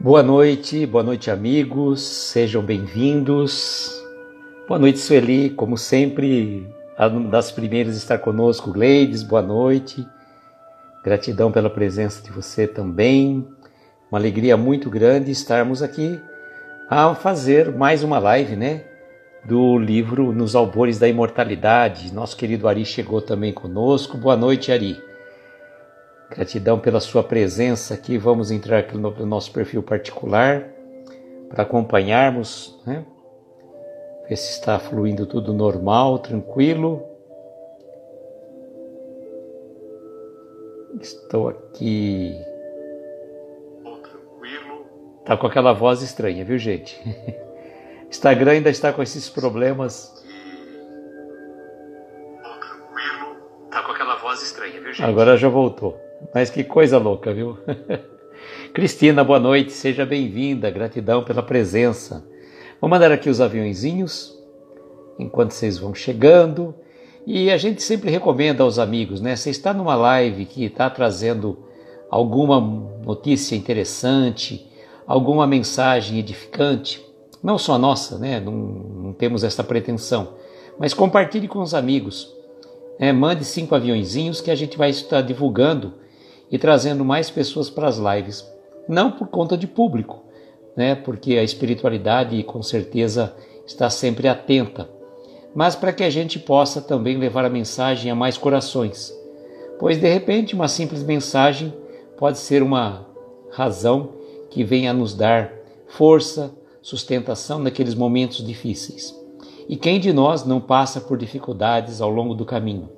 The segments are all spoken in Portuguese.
Boa noite amigos, sejam bem-vindos. Boa noite Sueli, como sempre, das primeiras estar conosco, Gleides, boa noite. Gratidão pela presença de você também. Uma alegria muito grande estarmos aqui a fazer mais uma live, né? Do livro Nos Albores da Imortalidade. Nosso querido Ari chegou também conosco. Boa noite, Ari. Gratidão pela sua presença aqui. Vamos entrar aqui no nosso perfil particular para acompanharmos, né? Ver se está fluindo tudo normal, tranquilo. Estou aqui. Tranquilo. Tá com aquela voz estranha, viu, gente? Instagram ainda está com esses problemas. Tranquilo. Tá com aquela voz estranha, viu, gente? Agora já voltou. Mas que coisa louca, viu? Cristina, boa noite, seja bem-vinda, gratidão pela presença. Vou mandar aqui os aviõezinhos, enquanto vocês vão chegando. E a gente sempre recomenda aos amigos, né? Você está numa live que está trazendo alguma notícia interessante, alguma mensagem edificante, não só nossa, né? Não temos essa pretensão, mas compartilhe com os amigos. Mande 5 aviõezinhos que a gente vai estar divulgando e trazendo mais pessoas para as lives. Não por conta de público, né? Porque a espiritualidade com certeza está sempre atenta, mas para que a gente possa também levar a mensagem a mais corações. Pois de repente uma simples mensagem pode ser uma razão que venha a nos dar força, sustentação naqueles momentos difíceis. E quem de nós não passa por dificuldades ao longo do caminho?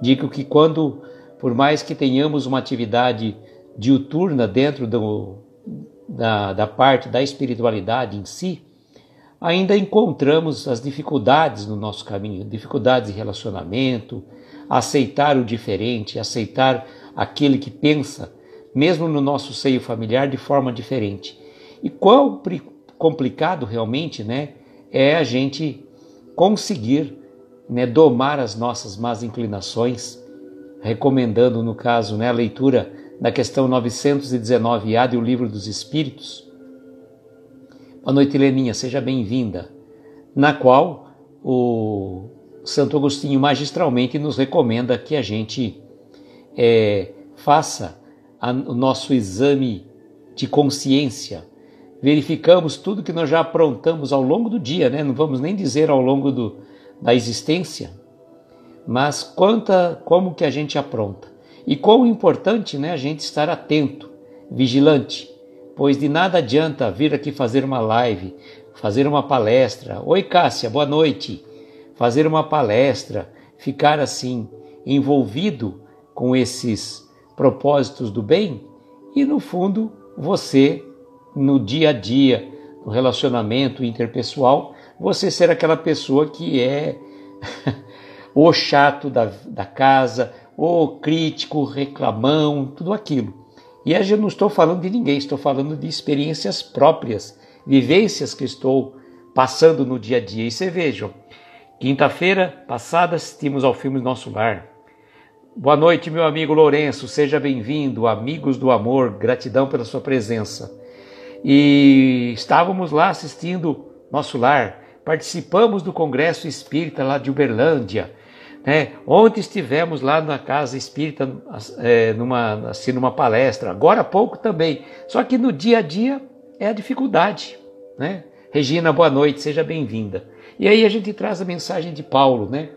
Digo que quando, por mais que tenhamos uma atividade diuturna dentro da parte da espiritualidade em si, ainda encontramos as dificuldades no nosso caminho, dificuldades de relacionamento, aceitar o diferente, aceitar aquele que pensa, mesmo no nosso seio familiar, de forma diferente. E quão complicado realmente, né, é a gente conseguir, né, domar as nossas más inclinações, recomendando, no caso, né, a leitura da questão 919A do Livro dos Espíritos. Boa noite, Leninha, seja bem-vinda, na qual o Santo Agostinho magistralmente nos recomenda que a gente faça o nosso exame de consciência. Verificamos tudo que nós já aprontamos ao longo do dia, né? Não vamos nem dizer ao longo da existência, mas como que a gente apronta. E quão importante, né, a gente estar atento, vigilante, pois de nada adianta vir aqui fazer uma live, fazer uma palestra. Oi, Cássia, boa noite. Fazer uma palestra, ficar assim, envolvido com esses propósitos do bem e, no fundo, você, no dia a dia, no relacionamento interpessoal, você ser aquela pessoa que é o chato da casa, o crítico, reclamão, tudo aquilo. E eu não estou falando de ninguém, estou falando de experiências próprias, vivências que estou passando no dia a dia. E vocês vejam, quinta-feira passada assistimos ao filme Nosso Lar. Boa noite, meu amigo Lourenço, seja bem-vindo, amigos do amor, gratidão pela sua presença. E estávamos lá assistindo Nosso Lar, participamos do Congresso Espírita lá de Uberlândia, né? Ontem estivemos lá na Casa Espírita numa palestra, agora há pouco também, só que no dia a dia é a dificuldade, né? Regina, boa noite, seja bem-vinda. E aí a gente traz a mensagem de Paulo, né?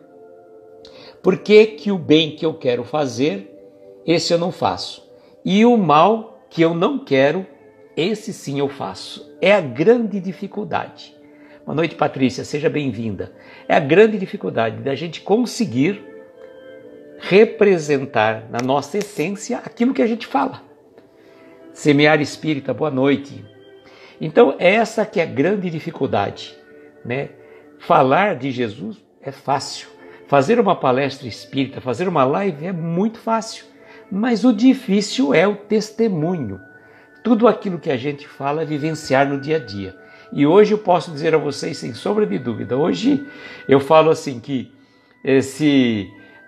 Por que o bem que eu quero fazer, esse eu não faço? E o mal que eu não quero, esse sim eu faço. É a grande dificuldade. Boa noite, Patrícia, seja bem-vinda. É a grande dificuldade da gente conseguir representar na nossa essência aquilo que a gente fala. Semear espírita, boa noite. Então, essa que é a grande dificuldade, né? Falar de Jesus é fácil. Fazer uma palestra espírita, fazer uma live é muito fácil. Mas o difícil é o testemunho. Tudo aquilo que a gente fala é vivenciar no dia a dia. E hoje eu posso dizer a vocês, sem sombra de dúvida, hoje eu falo assim que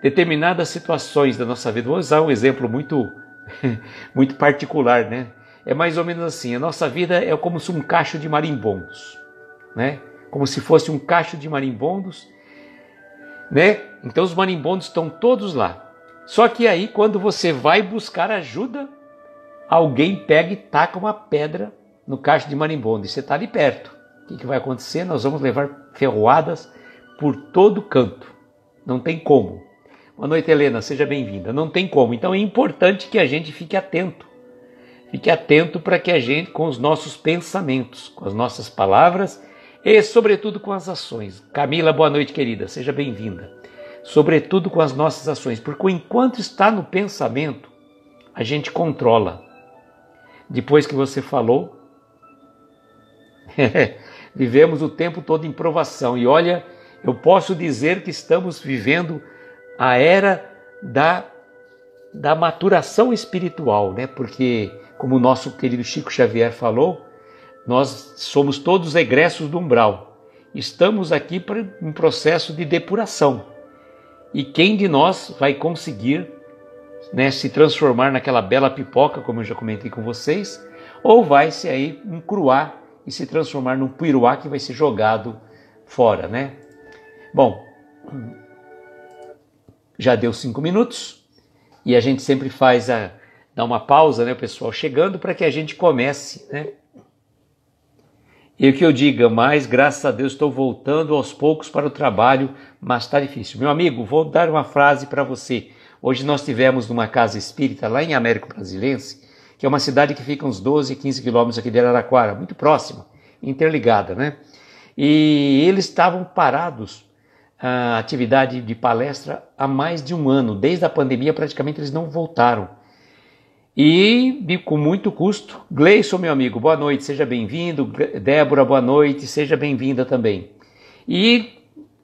determinadas situações da nossa vida, vou usar um exemplo muito particular, né? é mais ou menos assim, a nossa vida é como se um cacho de marimbondos, né? Como se fosse um cacho de marimbondos, né? Então os marimbondos estão todos lá. Só que aí quando você vai buscar ajuda, alguém pega e taca uma pedra no cacho de marimbondo e você está ali perto. O que vai acontecer? Nós vamos levar ferroadas por todo canto. Não tem como. Boa noite, Helena, seja bem-vinda. Não tem como. Então é importante que a gente fique atento. Fique atento para que a gente, com os nossos pensamentos, com as nossas palavras e, sobretudo, com as ações. Camila, boa noite, querida, seja bem-vinda. Sobretudo com as nossas ações, porque enquanto está no pensamento, a gente controla. Depois que você falou, vivemos o tempo todo em provação. E olha, eu posso dizer que estamos vivendo a era da maturação espiritual, né? Porque, como o nosso querido Chico Xavier falou, nós somos todos egressos do umbral. Estamos aqui para um processo de depuração. E quem de nós vai conseguir, né, se transformar naquela bela pipoca, como eu já comentei com vocês, ou vai se aí encruar e se transformar num piruá que vai ser jogado fora, né? Bom, já deu 5 minutos e a gente sempre dá uma pausa, né, o pessoal chegando, para que a gente comece, né? E o que eu diga, mas graças a Deus estou voltando aos poucos para o trabalho, mas está difícil. Meu amigo, vou dar uma frase para você. Hoje nós tivemos numa casa espírita lá em Américo Brasilense, que é uma cidade que fica uns 12, 15 quilômetros aqui de Araraquara, muito próxima, interligada, né? E eles estavam parados, a atividade de palestra, há mais de um ano. Desde a pandemia praticamente eles não voltaram. E com muito custo. Gleison, meu amigo, boa noite, seja bem-vindo. Débora, boa noite, seja bem-vinda também. E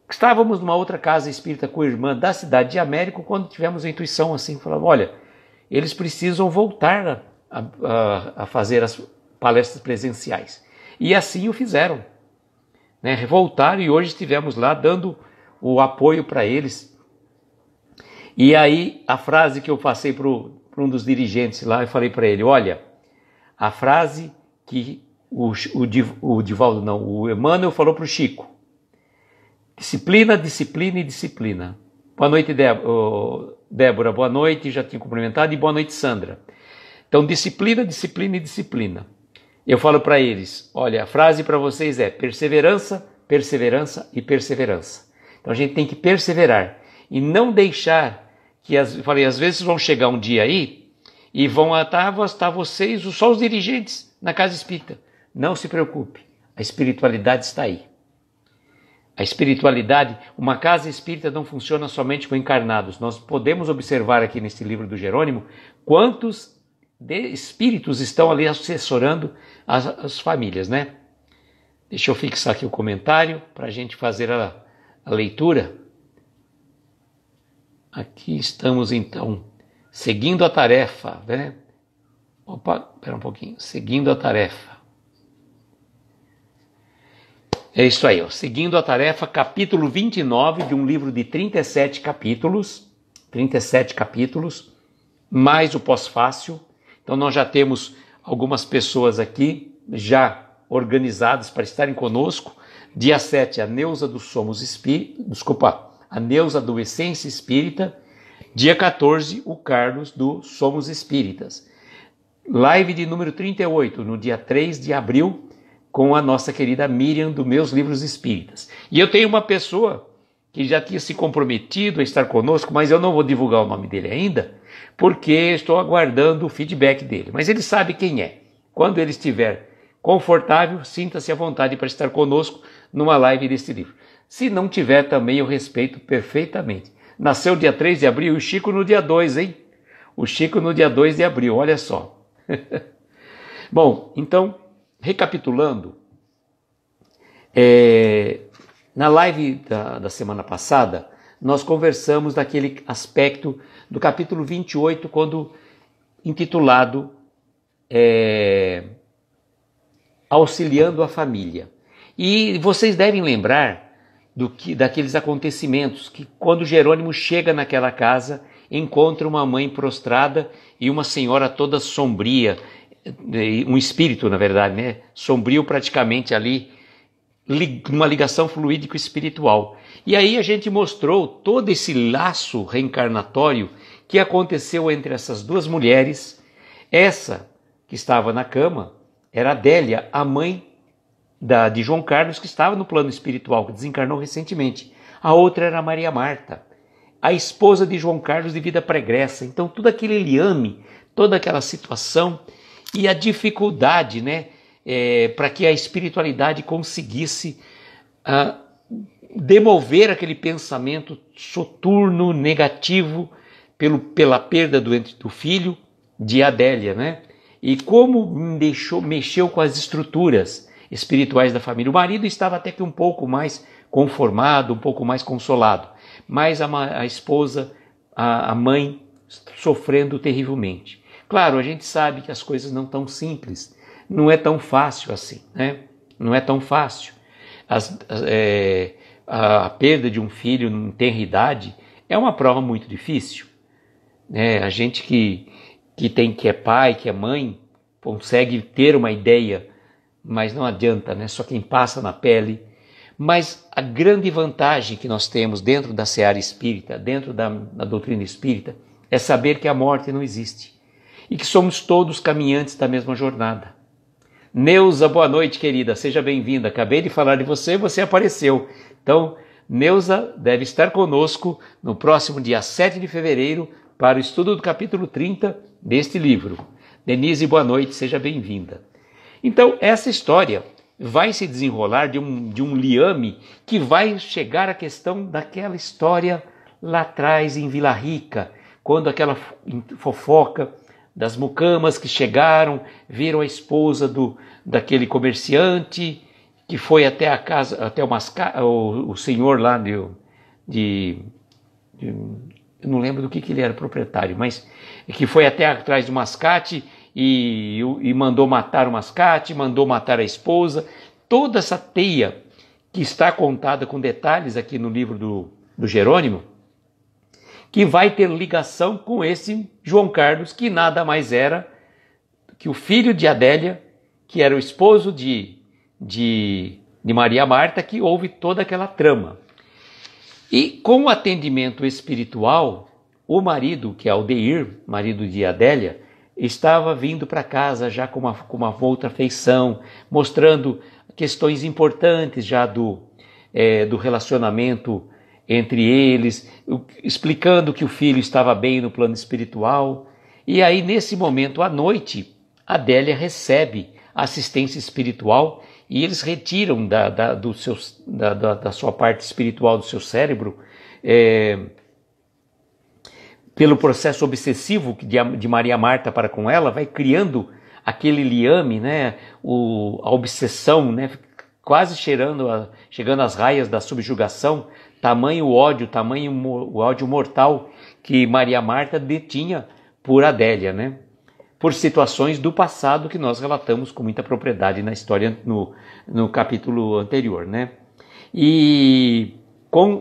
estávamos numa outra casa espírita com a irmã da cidade de Américo, quando tivemos a intuição assim, falando, olha, eles precisam voltar a fazer as palestras presenciais. E assim o fizeram, né? Voltaram e hoje estivemos lá dando o apoio para eles. E aí a frase que eu passei para um dos dirigentes lá, eu falei para ele, olha, a frase que o Divaldo não, o Emmanuel falou para o Chico, disciplina, disciplina e disciplina. Boa noite, Débora, boa noite, já tinha cumprimentado, e boa noite, Sandra. Então, disciplina, disciplina e disciplina. Eu falo para eles, olha, a frase para vocês é perseverança, perseverança e perseverança. Então a gente tem que perseverar e não deixar que, eu falei, às vezes vão chegar um dia aí e vão estar vocês, só os dirigentes na casa espírita. Não se preocupe, a espiritualidade está aí. A espiritualidade, uma casa espírita não funciona somente com encarnados. Nós podemos observar aqui neste livro do Jerônimo quantos espíritos estão ali assessorando as famílias, né? Deixa eu fixar aqui o comentário para a gente fazer a leitura. Aqui estamos então, seguindo a tarefa, né? Opa, espera um pouquinho, seguindo a tarefa. É isso aí, ó. Seguindo a tarefa, capítulo 29 de um livro de 37 capítulos, mais o pós-fácil. Então nós já temos algumas pessoas aqui já organizadas para estarem conosco. Dia 7, a Neuza do Somos Espírita, a Neuza do Essência Espírita. Dia 14, o Carlos do Somos Espíritas. Live de número 38, no dia 3 de abril, com a nossa querida Miriam do Meus Livros Espíritas. E eu tenho uma pessoa que já tinha se comprometido a estar conosco, mas eu não vou divulgar o nome dele ainda, porque estou aguardando o feedback dele. Mas ele sabe quem é. Quando ele estiver confortável, sinta-se à vontade para estar conosco numa live desse livro. Se não tiver também, eu respeito perfeitamente. Nasceu dia 3 de abril e o Chico no dia 2, hein? O Chico no dia 2 de abril, olha só. Bom, então, recapitulando, na live da semana passada, nós conversamos daquele aspecto do capítulo 28, quando intitulado Auxiliando a Família. E vocês devem lembrar daqueles acontecimentos que, quando Jerônimo chega naquela casa, encontra uma mãe prostrada e uma senhora toda sombria, um espírito, na verdade, né, sombrio praticamente ali, uma ligação fluídico-espiritual. E aí a gente mostrou todo esse laço reencarnatório que aconteceu entre essas duas mulheres. Essa que estava na cama era Adélia, a mãe de João Carlos, que estava no plano espiritual, que desencarnou recentemente. A outra era Maria Marta, a esposa de João Carlos de vida pregressa. Então tudo aquele liame, toda aquela situação e a dificuldade, né, para que a espiritualidade conseguisse demover aquele pensamento soturno, negativo, pela perda do filho de Adélia, né? E como mexeu com as estruturas espirituais da família. O marido estava até que um pouco mais conformado, um pouco mais consolado, mas a esposa, a mãe, sofrendo terrivelmente. Claro, a gente sabe que as coisas não tão simples, não é tão fácil assim, né? Não é tão fácil. A perda de um filho em tenra idade é uma prova muito difícil, né? A gente que é pai, que é mãe, consegue ter uma ideia, mas não adianta, né? Só quem passa na pele. Mas a grande vantagem que nós temos dentro da seara espírita, dentro da doutrina espírita, é saber que a morte não existe e que somos todos caminhantes da mesma jornada. Neuza, boa noite, querida, seja bem-vinda. Acabei de falar de você, você apareceu. Então, Neuza deve estar conosco no próximo dia 7 de fevereiro para o estudo do capítulo 30 deste livro. Denise, boa noite, seja bem-vinda. Então, essa história vai se desenrolar de um liame que vai chegar à questão daquela história lá atrás em Vila Rica, quando aquela fofoca das mucamas que chegaram, viram a esposa daquele comerciante, que foi até a casa, até o senhor lá eu não lembro do que ele era proprietário, mas que foi até atrás do mascate e mandou matar o mascate, mandou matar a esposa. Toda essa teia que está contada com detalhes aqui no livro do Jerônimo, que vai ter ligação com esse João Carlos, que nada mais era que o filho de Adélia, que era o esposo de Maria Marta, que houve toda aquela trama. E com o atendimento espiritual, o marido, que é Aldeir, marido de Adélia, estava vindo para casa já com uma outra feição, mostrando questões importantes já do relacionamento entre eles, explicando que o filho estava bem no plano espiritual. E aí, nesse momento, à noite, Adélia recebe assistência espiritual e eles retiram da sua parte espiritual do seu cérebro, pelo processo obsessivo de Maria Marta para com ela, vai criando aquele liame, né? A obsessão, né? Quase chegando às raias da subjugação, tamanho ódio mortal que Maria Marta detinha por Adélia, né? Por situações do passado que nós relatamos com muita propriedade na história no capítulo anterior, né? E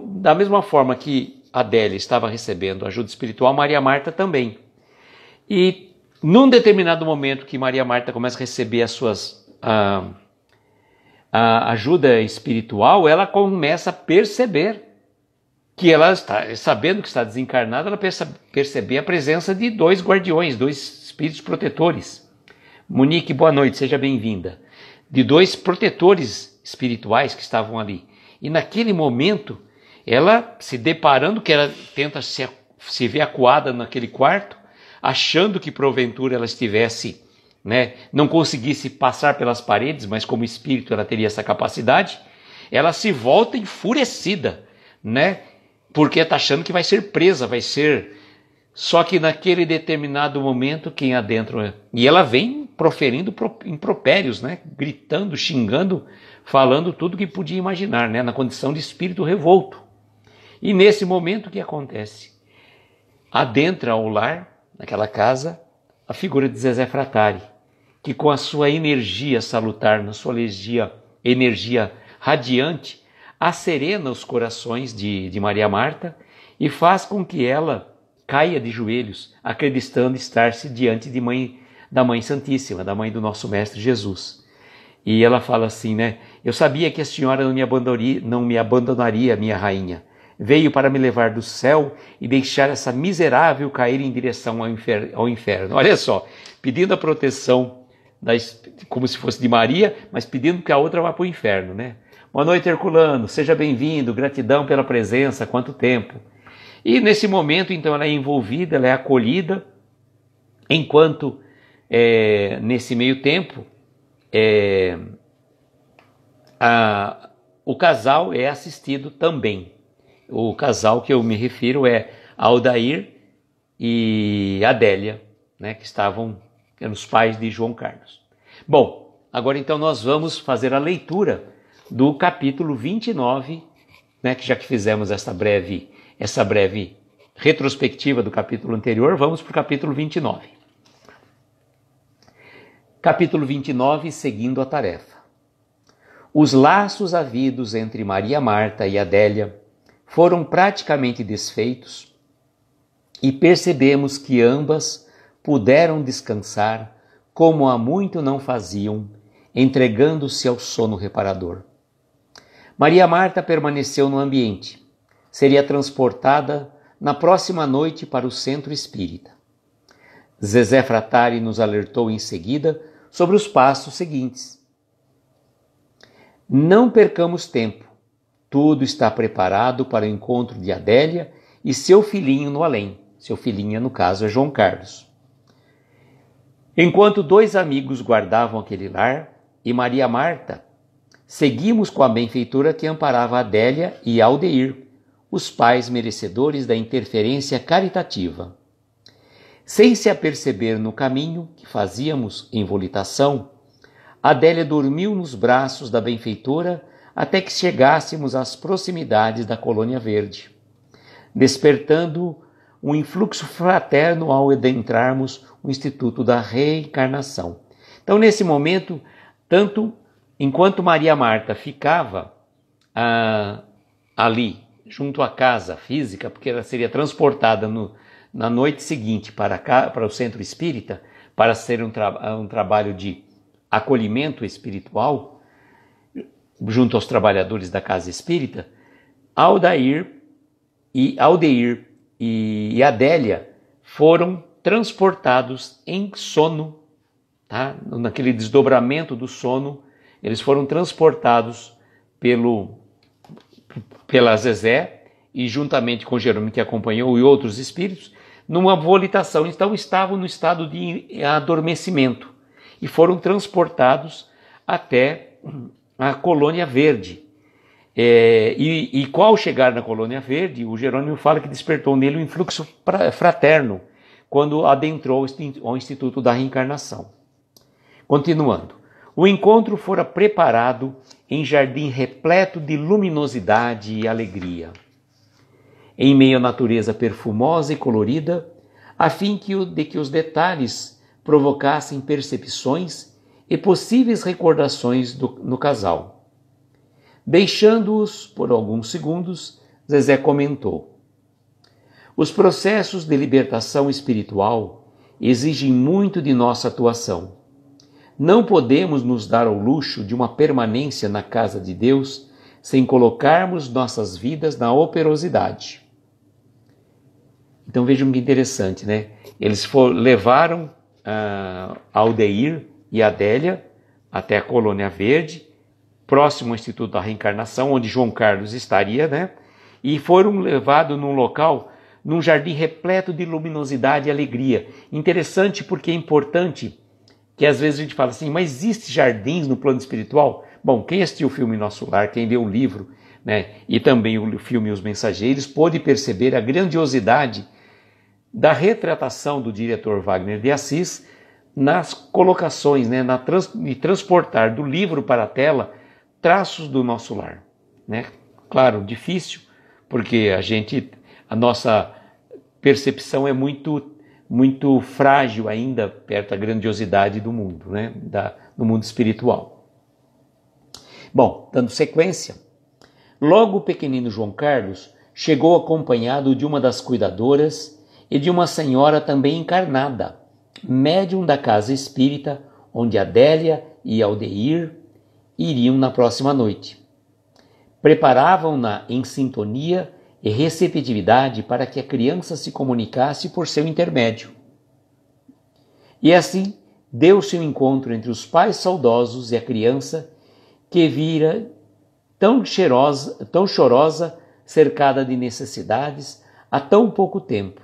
da mesma forma que Adélia estava recebendo ajuda espiritual, Maria Marta também. E num determinado momento que Maria Marta começa a receber a ajuda espiritual, ela começa a perceber que ela está, sabendo que está desencarnada, ela percebe a presença de dois guardiões, dois espíritos protetores. Monique, boa noite, seja bem-vinda. De dois protetores espirituais que estavam ali. E naquele momento, ela se deparando, que ela tenta se ver acuada naquele quarto, achando que porventura ela estivesse, né, não conseguisse passar pelas paredes, mas como espírito ela teria essa capacidade, ela se volta enfurecida, né, porque está achando que vai ser presa, Só que naquele determinado momento, quem adentra... E ela vem proferindo impropérios, né, gritando, xingando, falando tudo que podia imaginar, né, na condição de espírito revolto. E nesse momento o que acontece? Adentra ao lar, naquela casa, a figura de Zezé Fratari, que com a sua energia salutar, na sua energia radiante, acerena os corações de Maria Marta e faz com que ela caia de joelhos, acreditando estar-se diante da Mãe Santíssima, da Mãe do nosso Mestre Jesus. E ela fala assim, né? Eu sabia que a senhora não me abandonaria, minha rainha. Veio para me levar do céu e deixar essa miserável cair em direção ao inferno. Olha só, pedindo a proteção, como se fosse de Maria, mas pedindo que a outra vá para o inferno, né? Boa noite, Herculano, seja bem-vindo, gratidão pela presença, quanto tempo. E nesse momento, então, ela é envolvida, ela é acolhida, enquanto, nesse meio tempo, o casal é assistido também. O casal que eu me refiro é Aldair e Adélia, né, que eram os pais de João Carlos. Bom, agora então nós vamos fazer a leitura do capítulo 29, né, que já que fizemos essa breve retrospectiva do capítulo anterior, vamos para o capítulo 29. Capítulo 29, seguindo a tarefa. Os laços havidos entre Maria Marta e Adélia foram praticamente desfeitos e percebemos que ambas puderam descansar como há muito não faziam, entregando-se ao sono reparador. Maria Marta permaneceu no ambiente. Seria transportada na próxima noite para o centro espírita. Zezé Fratari nos alertou em seguida sobre os passos seguintes. Não percamos tempo. Tudo está preparado para o encontro de Adélia e seu filhinho no além. Seu filhinho, no caso, é João Carlos. Enquanto dois amigos guardavam aquele lar, e Maria Marta, seguimos com a benfeitora que amparava Adélia e Aldeir, os pais merecedores da interferência caritativa. Sem se aperceber no caminho que fazíamos em volitação, Adélia dormiu nos braços da benfeitora até que chegássemos às proximidades da Colônia Verde, despertando um influxo fraterno ao adentrarmos o Instituto da Reencarnação. Então, nesse momento, enquanto Maria Marta ficava ali, junto à casa física, porque ela seria transportada na noite seguinte para o centro espírita, para ser um trabalho de acolhimento espiritual, junto aos trabalhadores da casa espírita, Aldeir e Adélia foram transportados em sono, tá? Naquele desdobramento do sono, eles foram transportados pela Zezé e juntamente com Jerônimo que acompanhou e outros espíritos, numa volitação. Então estavam no estado de adormecimento e foram transportados até a Colônia Verde. E qual chegar na Colônia Verde, o Jerônimo fala que despertou nele um influxo fraterno quando adentrou ao Instituto da Reencarnação. Continuando, o encontro fora preparado em jardim repleto de luminosidade e alegria, em meio à natureza perfumosa e colorida, a fim de que os detalhes provocassem percepções e possíveis recordações no casal. Deixando-os por alguns segundos, Zezé comentou: os processos de libertação espiritual exigem muito de nossa atuação. Não podemos nos dar ao luxo de uma permanência na casa de Deus sem colocarmos nossas vidas na operosidade. Então vejam que interessante, né? Eles levaram Aldeir e Adélia até a Colônia Verde, próximo ao Instituto da Reencarnação, onde João Carlos estaria, né? E foram levados num jardim repleto de luminosidade e alegria. Interessante porque é importante que às vezes a gente fala assim, mas existe jardins no plano espiritual? Bom, quem assistiu o filme Nosso Lar, quem leu o livro, né, e também o filme Os Mensageiros, pôde perceber a grandiosidade da retratação do diretor Wagner de Assis nas colocações, né, de transportar do livro para a tela traços do nosso lar, né? Claro, difícil, porque a nossa percepção é muito frágil ainda perto da grandiosidade do mundo, né? Do mundo espiritual. Bom, dando sequência, logo o pequenino João Carlos chegou acompanhado de uma das cuidadoras e de uma senhora também encarnada, médium da casa espírita, onde Adélia e Aldeir iriam na próxima noite. Preparavam-na em sintonia e receptividade para que a criança se comunicasse por seu intermédio. E assim deu-se um encontro entre os pais saudosos e a criança, que vira tão chorosa, cercada de necessidades, há tão pouco tempo.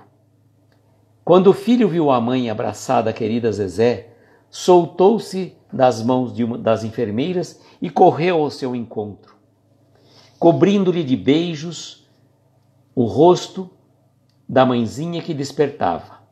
Quando o filho viu a mãe abraçada à querida Zezé, soltou-se das mãos de uma das enfermeiras e correu ao seu encontro, cobrindo-lhe de beijos o rosto da mãezinha que despertava.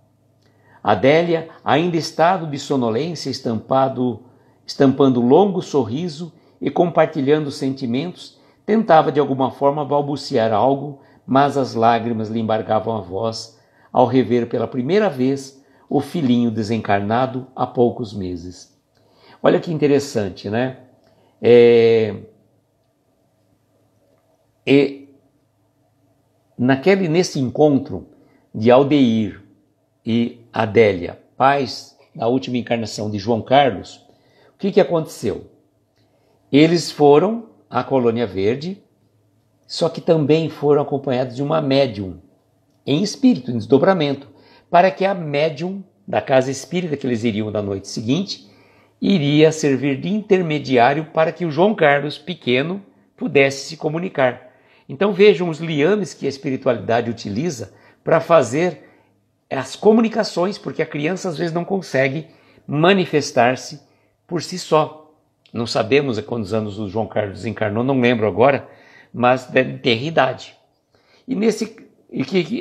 Adélia, ainda em estado de sonolência, estampando longo sorriso e compartilhando sentimentos, tentava de alguma forma balbuciar algo, mas as lágrimas lhe embargavam a voz ao rever pela primeira vez o filhinho desencarnado há poucos meses. Olha que interessante, né? Nesse encontro de Aldeir e Adélia, pais da última encarnação de João Carlos, o que aconteceu? Eles foram à Colônia Verde, só que também foram acompanhados de uma médium em espírito, em desdobramento, para que a médium da casa espírita que eles iriam na noite seguinte iria servir de intermediário para que o João Carlos pequeno pudesse se comunicar. Então vejam os liames que a espiritualidade utiliza para fazer as comunicações, porque a criança às vezes não consegue manifestar-se por si só. Não sabemos a quantos anos o João Carlos desencarnou, não lembro agora, mas deve ter idade.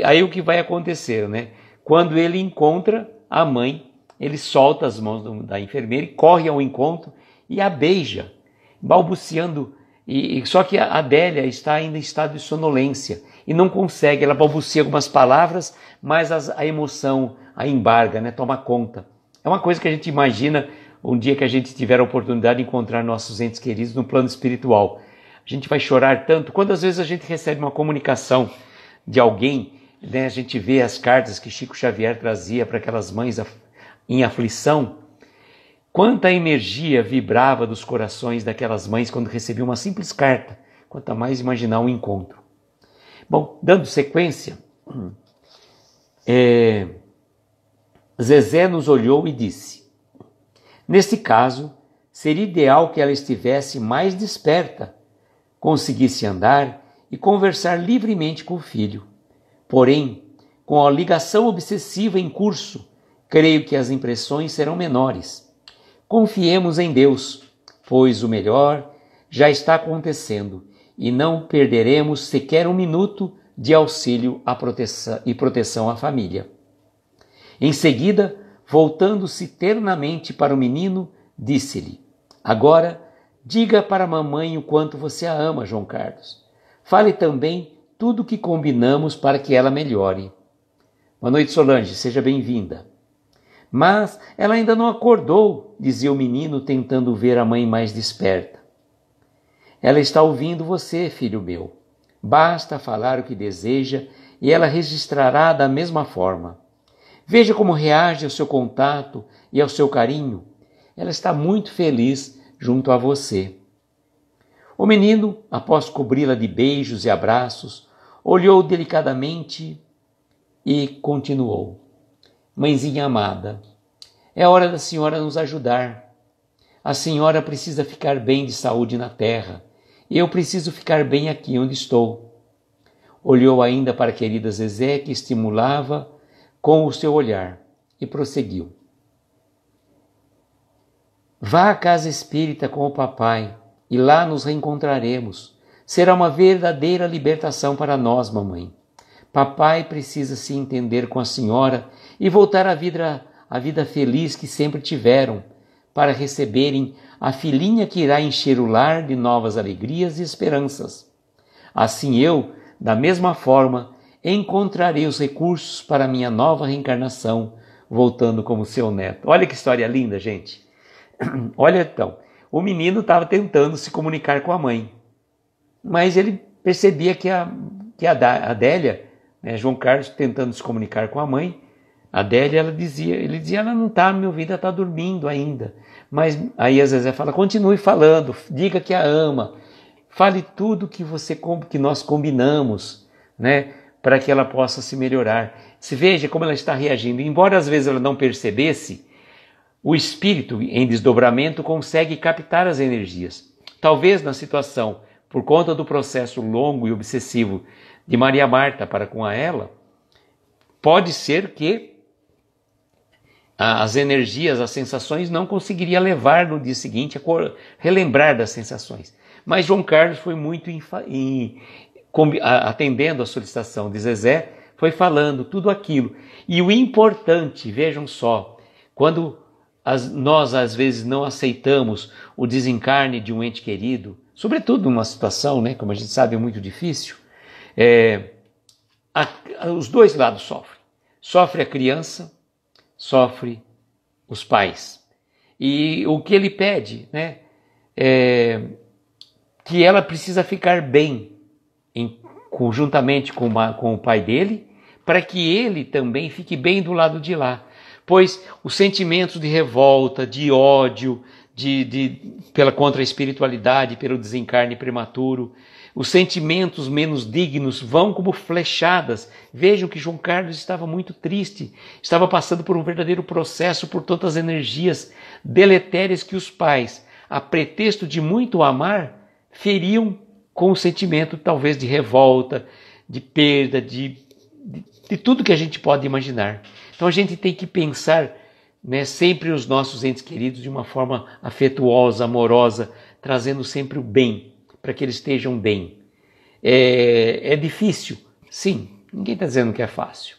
Aí o que vai acontecer, né? Quando ele encontra a mãe, ele solta as mãos da enfermeira e corre ao encontro e a beija, balbuciando. Só que a Adélia está ainda em estado de sonolência e não consegue, ela balbucia algumas palavras, mas a emoção a embarga, né? Toma conta. É uma coisa que a gente imagina um dia que a gente tiver a oportunidade de encontrar nossos entes queridos no plano espiritual. A gente vai chorar tanto. Quando às vezes a gente recebe uma comunicação de alguém, né, a gente vê as cartas que Chico Xavier trazia para aquelas mães em aflição, quanta energia vibrava dos corações daquelas mães quando recebiam uma simples carta, quanto mais imaginar um encontro. Bom, dando sequência, Zezé nos olhou e disse: nesse caso, seria ideal que ela estivesse mais desperta, conseguisse andar e conversar livremente com o filho. Porém, com a ligação obsessiva em curso, creio que as impressões serão menores. Confiemos em Deus, pois o melhor já está acontecendo e não perderemos sequer um minuto de auxílio e proteção à família. Em seguida, voltando-se ternamente para o menino, disse-lhe: agora, diga para a mamãe o quanto você a ama, João Carlos. Fale também tudo o que combinamos para que ela melhore. Boa noite, Solange, seja bem-vinda. Mas ela ainda não acordou, dizia o menino, tentando ver a mãe mais desperta. Ela está ouvindo você, filho meu. Basta falar o que deseja e ela registrará da mesma forma. Veja como reage ao seu contato e ao seu carinho. Ela está muito feliz junto a você. O menino, após cobri-la de beijos e abraços, olhou delicadamente e continuou: mãezinha amada, é hora da senhora nos ajudar. A senhora precisa ficar bem de saúde na terra e eu preciso ficar bem aqui onde estou. Olhou ainda para a querida Zezé, que estimulava com o seu olhar, e prosseguiu: vá à casa espírita com o papai e lá nos reencontraremos. Será uma verdadeira libertação para nós, mamãe. Papai precisa se entender com a senhora e voltar à vida feliz que sempre tiveram, para receberem a filhinha que irá encher o lar de novas alegrias e esperanças. Assim eu, da mesma forma, encontrarei os recursos para minha nova reencarnação, voltando como seu neto. Olha que história linda, gente. Olha então, o menino estava tentando se comunicar com a mãe, mas ele percebia que a Adélia, né, João Carlos tentando se comunicar com a mãe, A Adélia, ele dizia, ela não está me ouvindo, ela está dormindo ainda. Mas aí a Zezé fala, continue falando, diga que a ama, fale tudo que nós combinamos, né, para que ela possa se melhorar. Se veja como ela está reagindo. Embora às vezes ela não percebesse, o espírito em desdobramento consegue captar as energias. Talvez na situação, por conta do processo longo e obsessivo de Maria Marta para com ela, pode ser que as energias, as sensações não conseguiria levar no dia seguinte a relembrar das sensações. Mas João Carlos foi muito atendendo a solicitação de Zezé, foi falando tudo aquilo. E o importante, vejam só, quando nós às vezes não aceitamos o desencarne de um ente querido, sobretudo numa situação, né, como a gente sabe, é muito difícil, os dois lados sofrem. Sofre a criança, sofre os pais. E o que ele pede, né, é que ela precisa ficar bem, conjuntamente com o pai dele, para que ele também fique bem do lado de lá. Pois os sentimentos de revolta, de ódio, contra a espiritualidade, pelo desencarne prematuro, os sentimentos menos dignos vão como flechadas. Vejam que João Carlos estava muito triste, estava passando por um verdadeiro processo, por tantas energias deletérias que os pais, a pretexto de muito amar, feriam com o sentimento talvez de revolta, de perda, de tudo que a gente pode imaginar. Então a gente tem que pensar, né, sempre os nossos entes queridos de uma forma afetuosa, amorosa, trazendo sempre o bem, para que eles estejam bem. É difícil? Sim, ninguém está dizendo que é fácil.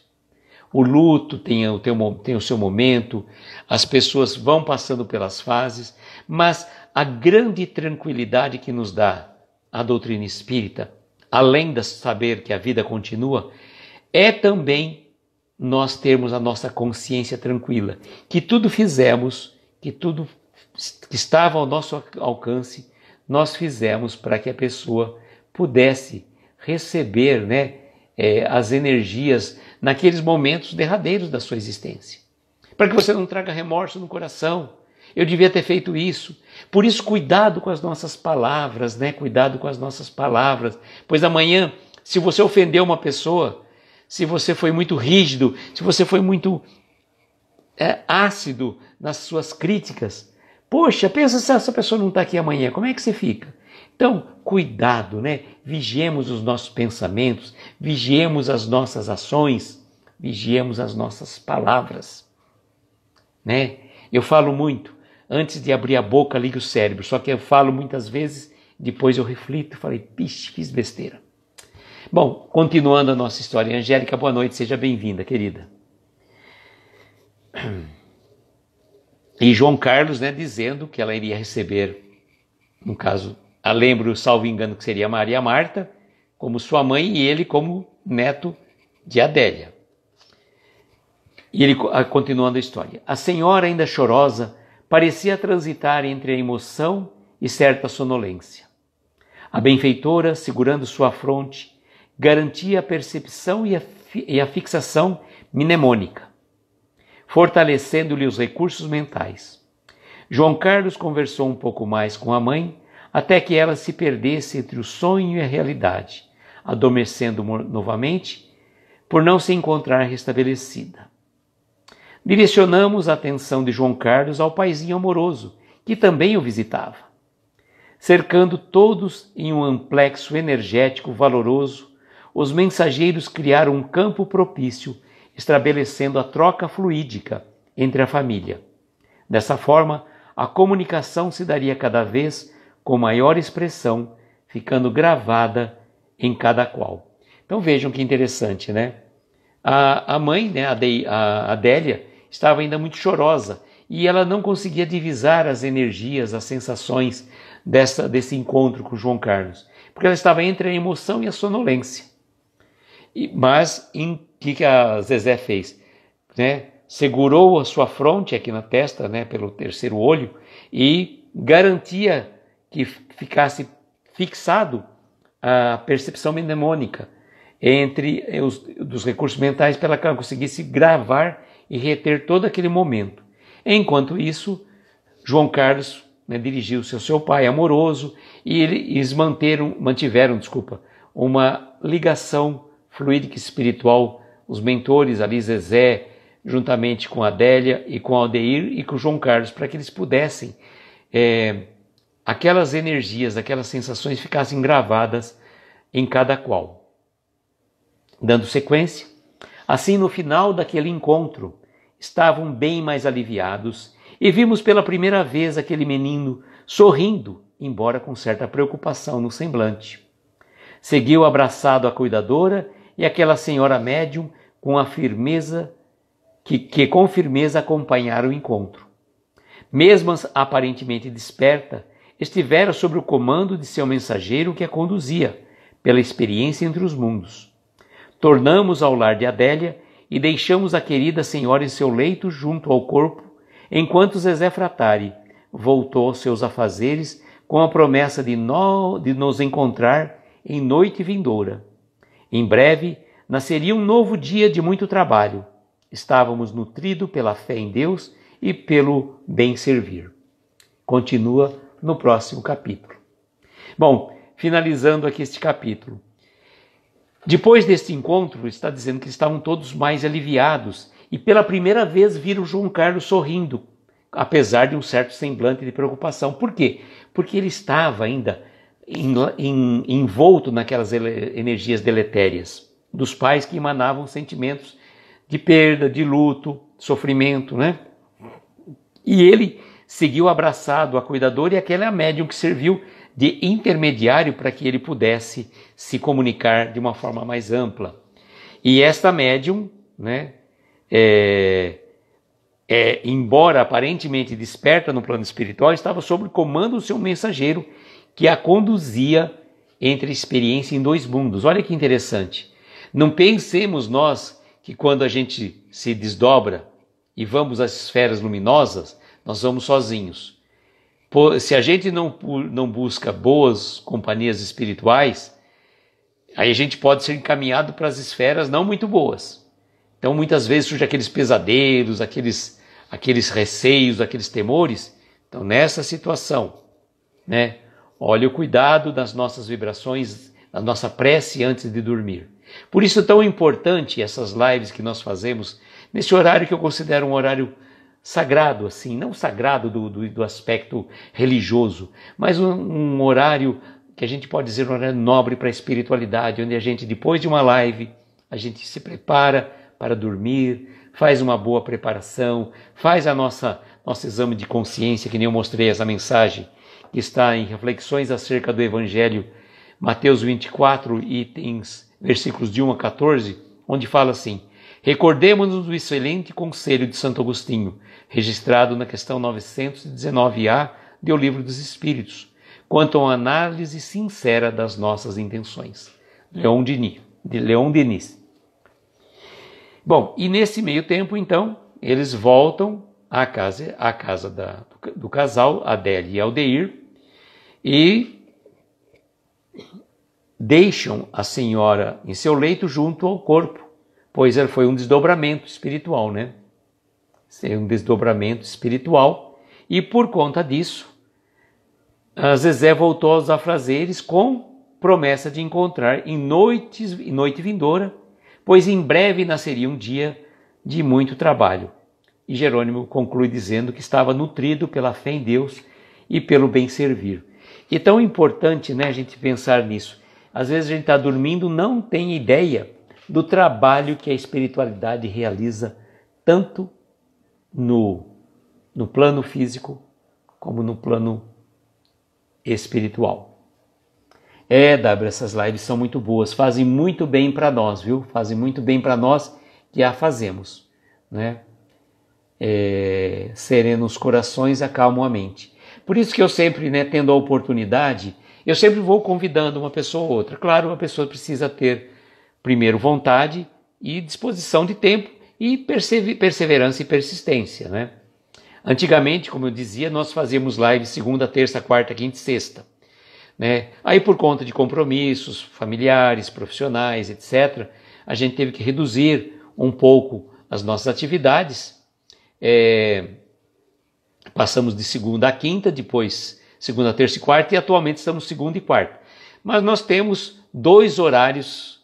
O luto tem o seu momento, as pessoas vão passando pelas fases, mas a grande tranquilidade que nos dá a doutrina espírita, além de saber que a vida continua, é também nós termos a nossa consciência tranquila, que tudo fizemos, que tudo que estava ao nosso alcance, nós fizemos para que a pessoa pudesse receber, né, as energias naqueles momentos derradeiros da sua existência. Para que você não traga remorso no coração. Eu devia ter feito isso. Por isso, cuidado com as nossas palavras, né? Cuidado com as nossas palavras. Pois amanhã, se você ofendeu uma pessoa, se você foi muito rígido, se você foi muito ácido nas suas críticas, poxa, pensa se essa pessoa não está aqui amanhã, como é que você fica? Então, cuidado, né? Vigiemos os nossos pensamentos, vigiemos as nossas ações, vigiemos as nossas palavras, né? Eu falo muito, antes de abrir a boca, ligo o cérebro, só que eu falo muitas vezes, depois eu reflito e falei, pixe, fiz besteira. Bom, continuando a nossa história, Angélica, boa noite, seja bem-vinda, querida. E João Carlos, né, dizendo que ela iria receber, no caso, lembro, salvo engano, que seria Maria Marta, como sua mãe, e ele como neto de Adélia. E ele, continuando a história, a senhora, ainda chorosa, parecia transitar entre a emoção e certa sonolência. A benfeitora, segurando sua fronte, garantia a percepção e a fixação mnemônica, fortalecendo-lhe os recursos mentais. João Carlos conversou um pouco mais com a mãe, até que ela se perdesse entre o sonho e a realidade, adormecendo novamente, por não se encontrar restabelecida. Direcionamos a atenção de João Carlos ao paizinho amoroso, que também o visitava. Cercando todos em um amplexo energético valoroso, os mensageiros criaram um campo propício, estabelecendo a troca fluídica entre a família. Dessa forma, a comunicação se daria cada vez com maior expressão, ficando gravada em cada qual. Então vejam que interessante, né? A mãe, né, a Adélia, estava ainda muito chorosa e ela não conseguia divisar as energias, as sensações desse encontro com João Carlos, porque ela estava entre a emoção e a sonolência. Mas o que a Zezé fez? Né? Segurou a sua fronte aqui na testa, né, pelo terceiro olho, e garantia que ficasse fixado a percepção mnemônica dos recursos mentais para que ela conseguisse gravar e reter todo aquele momento. Enquanto isso, João Carlos, né, dirigiu-se ao seu pai amoroso e eles mantiveram uma ligação fluídica espiritual, os mentores ali, Zezé, juntamente com a Adélia e com Aldeir e com João Carlos, para que eles pudessem, aquelas energias, aquelas sensações ficassem gravadas em cada qual. Dando sequência, assim no final daquele encontro, estavam bem mais aliviados e vimos pela primeira vez aquele menino sorrindo, embora com certa preocupação no semblante. Seguiu abraçado a cuidadora e aquela senhora médium com a firmeza que com firmeza acompanharam o encontro. Mesmo aparentemente desperta, estivera sob o comando de seu mensageiro que a conduzia, pela experiência entre os mundos. Tornamos ao lar de Adélia e deixamos a querida senhora em seu leito junto ao corpo, enquanto Zezé Fratari voltou aos seus afazeres com a promessa de nos encontrar em noite vindoura. Em breve, nasceria um novo dia de muito trabalho. Estávamos nutridos pela fé em Deus e pelo bem servir. Continua no próximo capítulo. Bom, finalizando aqui este capítulo. Depois deste encontro, está dizendo que estavam todos mais aliviados e pela primeira vez viram João Carlos sorrindo, apesar de um certo semblante de preocupação. Por quê? Porque ele estava ainda envolto naquelas energias deletérias dos pais que emanavam sentimentos de perda, de luto, sofrimento, né? E ele seguiu abraçado a cuidadora e aquela médium que serviu de intermediário para que ele pudesse se comunicar de uma forma mais ampla. E esta médium, né, embora aparentemente desperta no plano espiritual, estava sob o comando do seu mensageiro que a conduzia entre a experiência em dois mundos. Olha que interessante. Não pensemos nós que quando a gente se desdobra e vamos às esferas luminosas, nós vamos sozinhos. Se a gente não busca boas companhias espirituais, aí a gente pode ser encaminhado para as esferas não muito boas. Então muitas vezes surgem aqueles pesadelos, aqueles receios, aqueles temores. Então nessa situação, né, olha o cuidado das nossas vibrações, da nossa prece antes de dormir. Por isso é tão importante essas lives que nós fazemos nesse horário que eu considero um horário sagrado, assim, não sagrado do aspecto religioso, mas um horário que a gente pode dizer um horário nobre para a espiritualidade, onde a gente, depois de uma live, a gente se prepara para dormir, faz uma boa preparação, faz nosso exame de consciência, que nem eu mostrei essa mensagem, que está em Reflexões acerca do Evangelho, Mateus 24, versículos de 1 a 14, onde fala assim: recordemos-nos do excelente conselho de Santo Agostinho, registrado na questão 919A do Livro dos Espíritos, quanto a uma análise sincera das nossas intenções. De Leon Denis. Bom, e nesse meio tempo, então, eles voltam à casa do casal, Adélia e Aldeir, e deixam a senhora em seu leito junto ao corpo, pois foi um desdobramento espiritual, né? Um desdobramento espiritual, e por conta disso, a Zezé voltou aos afazeres com promessa de encontrar em noite vindoura, pois em breve nasceria um dia de muito trabalho. E Jerônimo conclui dizendo que estava nutrido pela fé em Deus e pelo bem servir. E é tão importante, né, a gente pensar nisso. Às vezes a gente está dormindo, não tem ideia do trabalho que a espiritualidade realiza tanto no plano físico como no plano espiritual. W, essas lives são muito boas, fazem muito bem para nós, viu? Fazem muito bem para nós que a fazemos, né? Sereno os corações, acalmam a mente. Por isso que eu sempre, né, tendo a oportunidade, eu sempre vou convidando uma pessoa ou outra. Claro, uma pessoa precisa ter primeiro vontade e disposição de tempo e perseverança e persistência, né? Antigamente, como eu dizia, nós fazíamos lives segunda, terça, quarta, quinta e sexta, né? Aí por conta de compromissos familiares, profissionais, etc., a gente teve que reduzir um pouco as nossas atividades. Passamos de segunda a quinta, depois segunda, terça e quarta, e atualmente estamos segunda e quarta. Mas nós temos 2 horários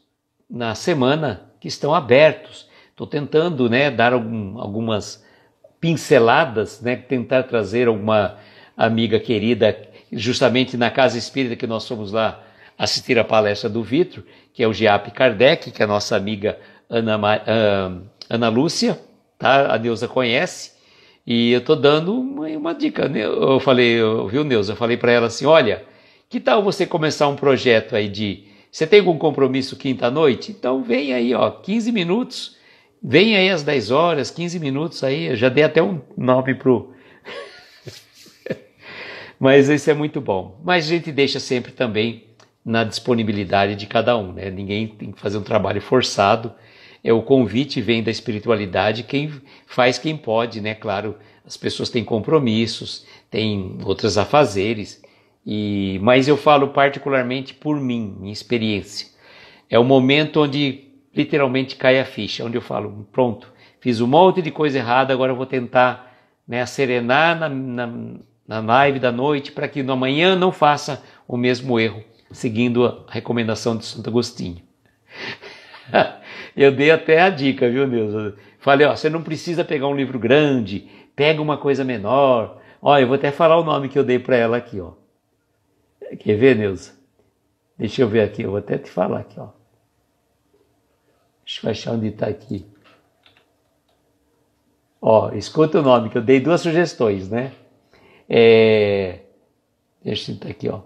na semana que estão abertos. Estou tentando, né, dar algumas pinceladas, né, tentar trazer alguma amiga querida, justamente na Casa Espírita que nós fomos lá assistir a palestra do Vitor, que é o Giap Kardec, que é a nossa amiga Ana Lúcia, tá? A Neuza conhece, e eu estou dando uma dica, né? Eu falei, viu, Neuza? Eu falei para ela assim, olha, que tal você começar um projeto aí você tem algum compromisso quinta-noite? Então vem aí, 15 minutos, vem aí às 10 horas, 15 minutos aí, eu já dei até um nome pro... Mas isso é muito bom. Mas a gente deixa sempre também na disponibilidade de cada um, né? Ninguém tem que fazer um trabalho forçado. O convite vem da espiritualidade, quem faz quem pode, né? Claro, as pessoas têm compromissos, têm outros afazeres, mas eu falo particularmente por mim, minha experiência. É o momento onde literalmente cai a ficha, onde eu falo, pronto, fiz um monte de coisa errada, agora eu vou tentar, né, serenar na live da noite, para que no amanhã não faça o mesmo erro, seguindo a recomendação de Santo Agostinho. Eu dei até a dica, viu, Neuza? Falei, você não precisa pegar um livro grande, pega uma coisa menor. Eu vou até falar o nome que eu dei para ela aqui, ó. Quer ver, Neuza? Deixa eu ver aqui, eu vou até te falar aqui, ó. Deixa eu achar onde está aqui. Escuta o nome, que eu dei 2 sugestões, né? Deixa eu estar aqui, ó.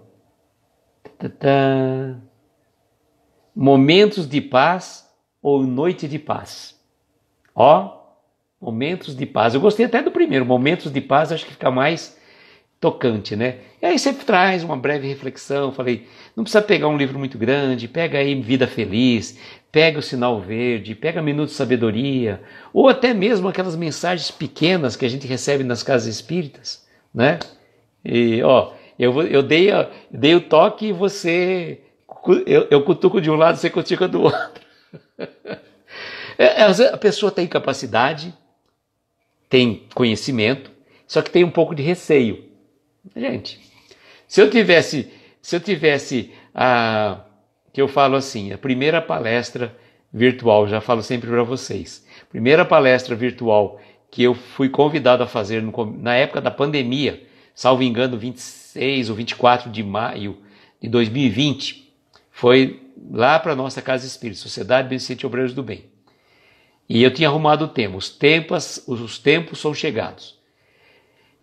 Momentos de paz ou noite de paz. Momentos de paz. Eu gostei até do primeiro, momentos de paz, acho que fica mais tocante, né? E aí você traz uma breve reflexão, falei, não precisa pegar um livro muito grande, pega aí Vida Feliz, pega o Sinal Verde, pega Minuto de Sabedoria, ou até mesmo aquelas mensagens pequenas que a gente recebe nas casas espíritas, né? E, eu dei o toque e você... Eu cutuco de um lado, você cutuca do outro. A pessoa tem capacidade, tem conhecimento, só que tem um pouco de receio. Gente, se eu tivesse que eu falo assim, a primeira palestra virtual, já falo sempre para vocês, primeira palestra virtual que eu fui convidado a fazer na época da pandemia, salvo engano, 26 ou 24 de maio de 2020, foi lá para a nossa Casa Espírita, Sociedade Beneficente Obreiros do Bem. E eu tinha arrumado o tema, os tempos são chegados.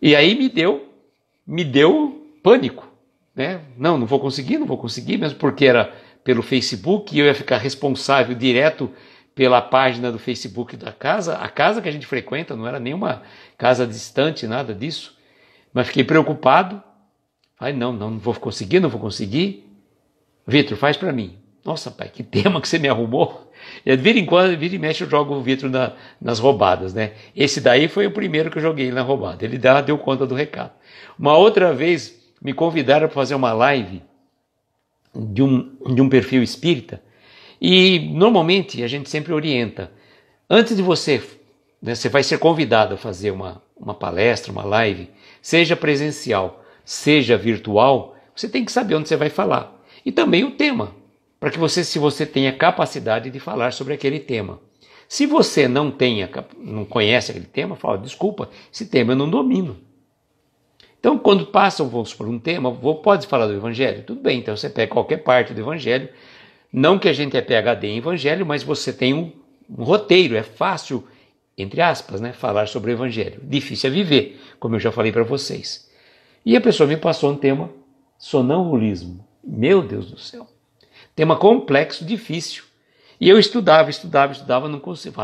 E aí me deu pânico, né? Não vou conseguir, mesmo porque era pelo Facebook e eu ia ficar responsável direto pela página do Facebook da casa, a casa que a gente frequenta, não era nenhuma casa distante, nada disso, mas fiquei preocupado. Falei, não vou conseguir. Vitor, faz para mim. Nossa, pai, que tema que você me arrumou. Vira e mexe eu jogo o Vitor nas roubadas, né? Esse daí foi o primeiro que eu joguei na roubada. Ele deu conta do recado. Uma outra vez me convidaram para fazer uma live de um perfil espírita e normalmente a gente sempre orienta. Antes de você, né, você vai ser convidado a fazer uma palestra, uma live, seja presencial, seja virtual, você tem que saber onde você vai falar. E também o tema, para que se você tenha capacidade de falar sobre aquele tema. Se você não conhece aquele tema, fala, desculpa, esse tema eu não domino. Então, quando passam, vamos supor, um tema, pode falar do Evangelho? Tudo bem, então você pega qualquer parte do Evangelho, não que a gente é PhD em Evangelho, mas você tem um roteiro, é fácil, entre aspas, né, falar sobre o Evangelho. Difícil é viver, como eu já falei para vocês. E a pessoa me passou um tema, sonambulismo. Meu Deus do céu. Tema complexo, difícil. E eu estudava,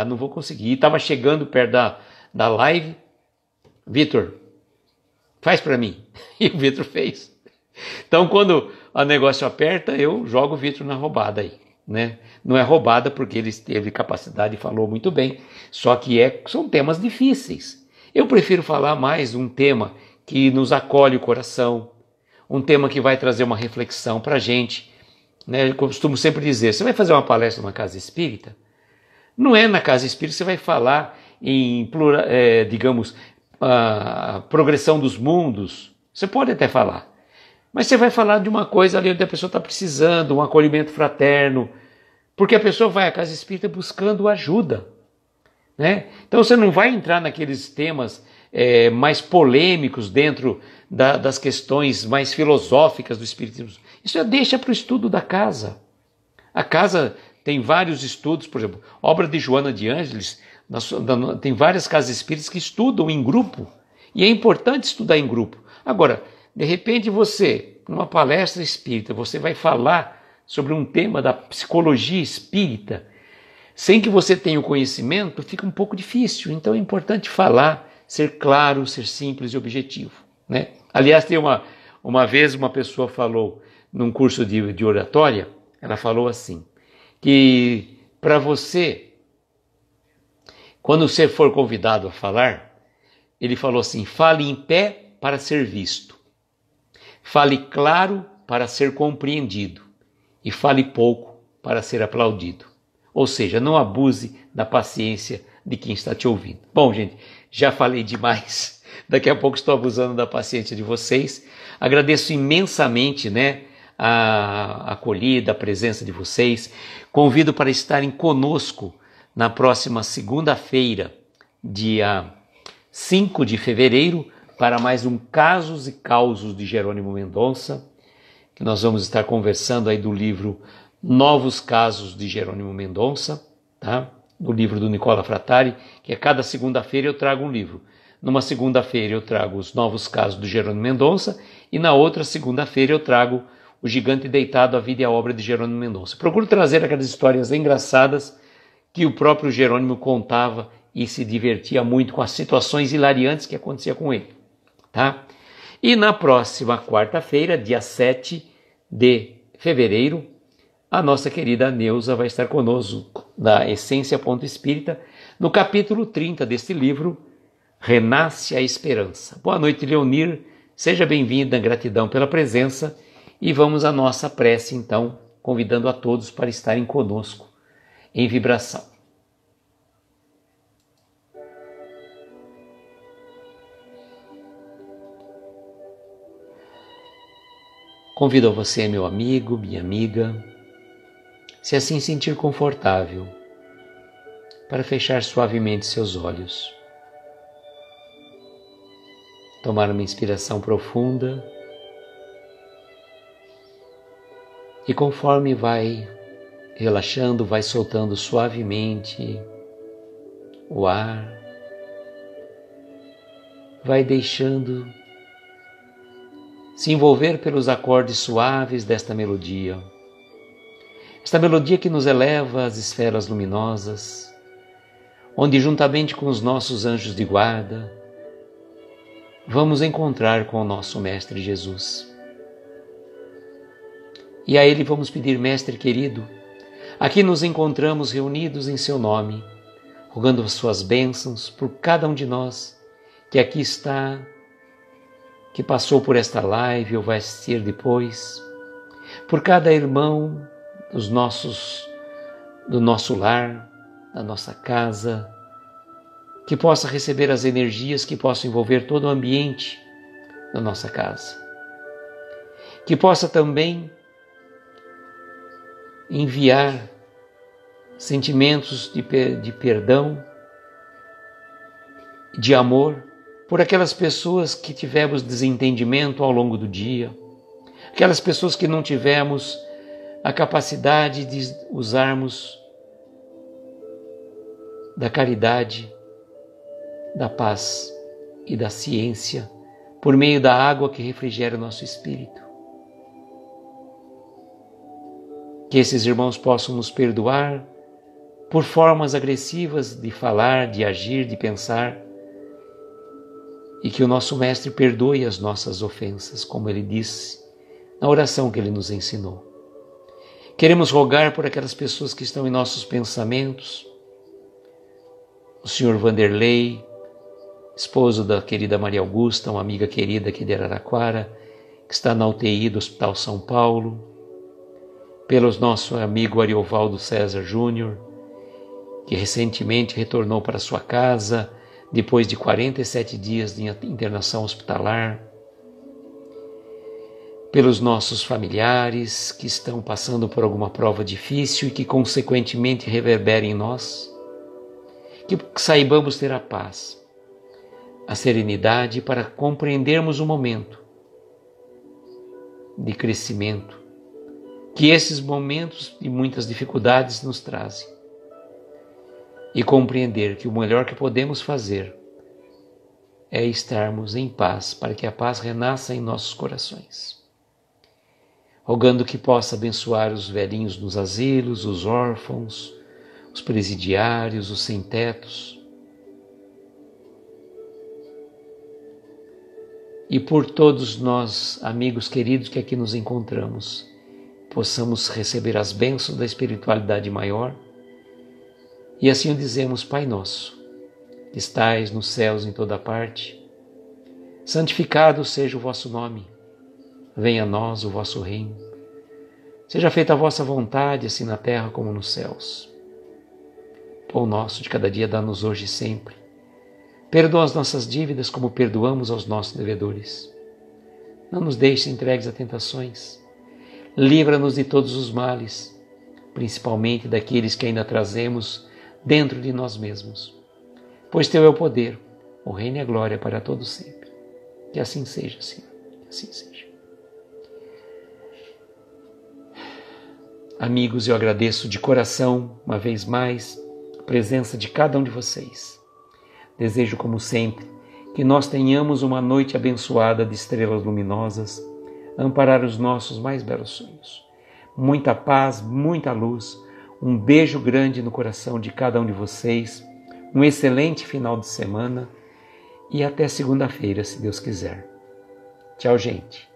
não vou conseguir. Estava chegando perto da live. Vitor, faz para mim. E o Vitor fez. Então, quando o negócio aperta, eu jogo o Vitor na roubada aí, né? Não é roubada porque ele teve capacidade e falou muito bem, só que são temas difíceis. Eu prefiro falar mais um tema que nos acolhe o coração, um tema que vai trazer uma reflexão para a gente. Né? Eu costumo sempre dizer, você vai fazer uma palestra numa casa espírita? Não é na casa espírita que você vai falar em, digamos, a progressão dos mundos. Você pode até falar. Mas você vai falar de uma coisa ali onde a pessoa está precisando, um acolhimento fraterno. Porque a pessoa vai à casa espírita buscando ajuda. Né? Então você não vai entrar naqueles temas mais polêmicos dentro das questões mais filosóficas do espiritismo. Isso deixa para o estudo da casa. A casa tem vários estudos, por exemplo, obra de Joana de Ângeles, tem várias casas espíritas que estudam em grupo, e é importante estudar em grupo. Agora, de repente você, numa palestra espírita, você vai falar sobre um tema da psicologia espírita, sem que você tenha o conhecimento, fica um pouco difícil. Então é importante falar, ser claro, ser simples e objetivo. Né? Aliás, tem uma vez uma pessoa falou, num curso de oratória, ela falou assim, que para você, quando você for convidado a falar, ele falou assim, fale em pé para ser visto, fale claro para ser compreendido e fale pouco para ser aplaudido. Ou seja, não abuse da paciência de quem está te ouvindo. Bom, gente, já falei demais. Daqui a pouco estou abusando da paciência de vocês. Agradeço imensamente, né, a acolhida, a presença de vocês. Convido para estarem conosco na próxima segunda-feira, dia 5 de fevereiro, para mais um Casos e Causos de Jerônimo Mendonça, que nós vamos estar conversando aí do livro Novos Casos de Jerônimo Mendonça, tá? Do livro do Nicola Frattari, que cada segunda-feira eu trago um livro. Numa segunda-feira eu trago os Novos Casos de Jerônimo Mendonça e na outra segunda-feira eu trago O Gigante Deitado, a Vida e a Obra de Jerônimo Mendonça. Procuro trazer aquelas histórias engraçadas que o próprio Jerônimo contava e se divertia muito com as situações hilariantes que acontecia com ele. Tá? E na próxima quarta-feira, dia 7 de fevereiro, a nossa querida Neuza vai estar conosco da Essência Ponto Espírita, no capítulo 30 deste livro, Renasce a Esperança. Boa noite, Leonir. Seja bem-vinda, gratidão pela presença. E vamos à nossa prece, então, convidando a todos para estarem conosco em vibração. Convido a você, meu amigo, minha amiga, se assim sentir confortável, para fechar suavemente seus olhos. Tomar uma inspiração profunda e conforme vai relaxando, vai soltando suavemente o ar, vai deixando se envolver pelos acordes suaves desta melodia. Esta melodia que nos eleva às esferas luminosas, onde juntamente com os nossos anjos de guarda, vamos encontrar com o nosso Mestre Jesus. E a Ele vamos pedir, Mestre querido, aqui nos encontramos reunidos em Seu nome, rogando as Suas bênçãos por cada um de nós que aqui está, que passou por esta live ou vai assistir depois, por cada irmão do nosso lar, da nossa casa, que possa receber as energias que possam envolver todo o ambiente da nossa casa, que possa também enviar sentimentos de perdão, de amor, por aquelas pessoas que tivemos desentendimento ao longo do dia, aquelas pessoas que não tivemos a capacidade de usarmos da caridade, da paz e da ciência por meio da água que refrigera o nosso espírito. Que esses irmãos possam nos perdoar por formas agressivas de falar, de agir, de pensar, e que o nosso Mestre perdoe as nossas ofensas, como Ele disse na oração que Ele nos ensinou. Queremos rogar por aquelas pessoas que estão em nossos pensamentos, o Sr. Vanderlei, esposo da querida Maria Augusta, uma amiga querida aqui de Araraquara, que está na UTI do Hospital São Paulo, pelo nosso amigo Ariovaldo César Júnior, que recentemente retornou para sua casa depois de 47 dias de internação hospitalar, pelos nossos familiares que estão passando por alguma prova difícil e que consequentemente reverbera em nós, que saibamos ter a paz, a serenidade para compreendermos o momento de crescimento que esses momentos de muitas dificuldades nos trazem e compreender que o melhor que podemos fazer é estarmos em paz para que a paz renasça em nossos corações. Rogando que possa abençoar os velhinhos nos asilos, os órfãos, os presidiários, os sem-tetos. E por todos nós, amigos queridos que aqui nos encontramos, possamos receber as bênçãos da espiritualidade maior. E assim o dizemos: Pai nosso, que estais nos céus em toda parte, santificado seja o vosso nome. Venha a nós o vosso reino. Seja feita a vossa vontade, assim na terra como nos céus. Pão nosso de cada dia dá-nos hoje e sempre. Perdoa as nossas dívidas como perdoamos aos nossos devedores. Não nos deixes entregues a tentações. Livra-nos de todos os males, principalmente daqueles que ainda trazemos dentro de nós mesmos. Pois teu é o poder, o reino e a glória para todos sempre. Que assim seja, Senhor. Que assim seja. Amigos, eu agradeço de coração, uma vez mais, a presença de cada um de vocês. Desejo, como sempre, que nós tenhamos uma noite abençoada de estrelas luminosas, a amparar os nossos mais belos sonhos. Muita paz, muita luz, um beijo grande no coração de cada um de vocês, um excelente final de semana e até segunda-feira, se Deus quiser. Tchau, gente.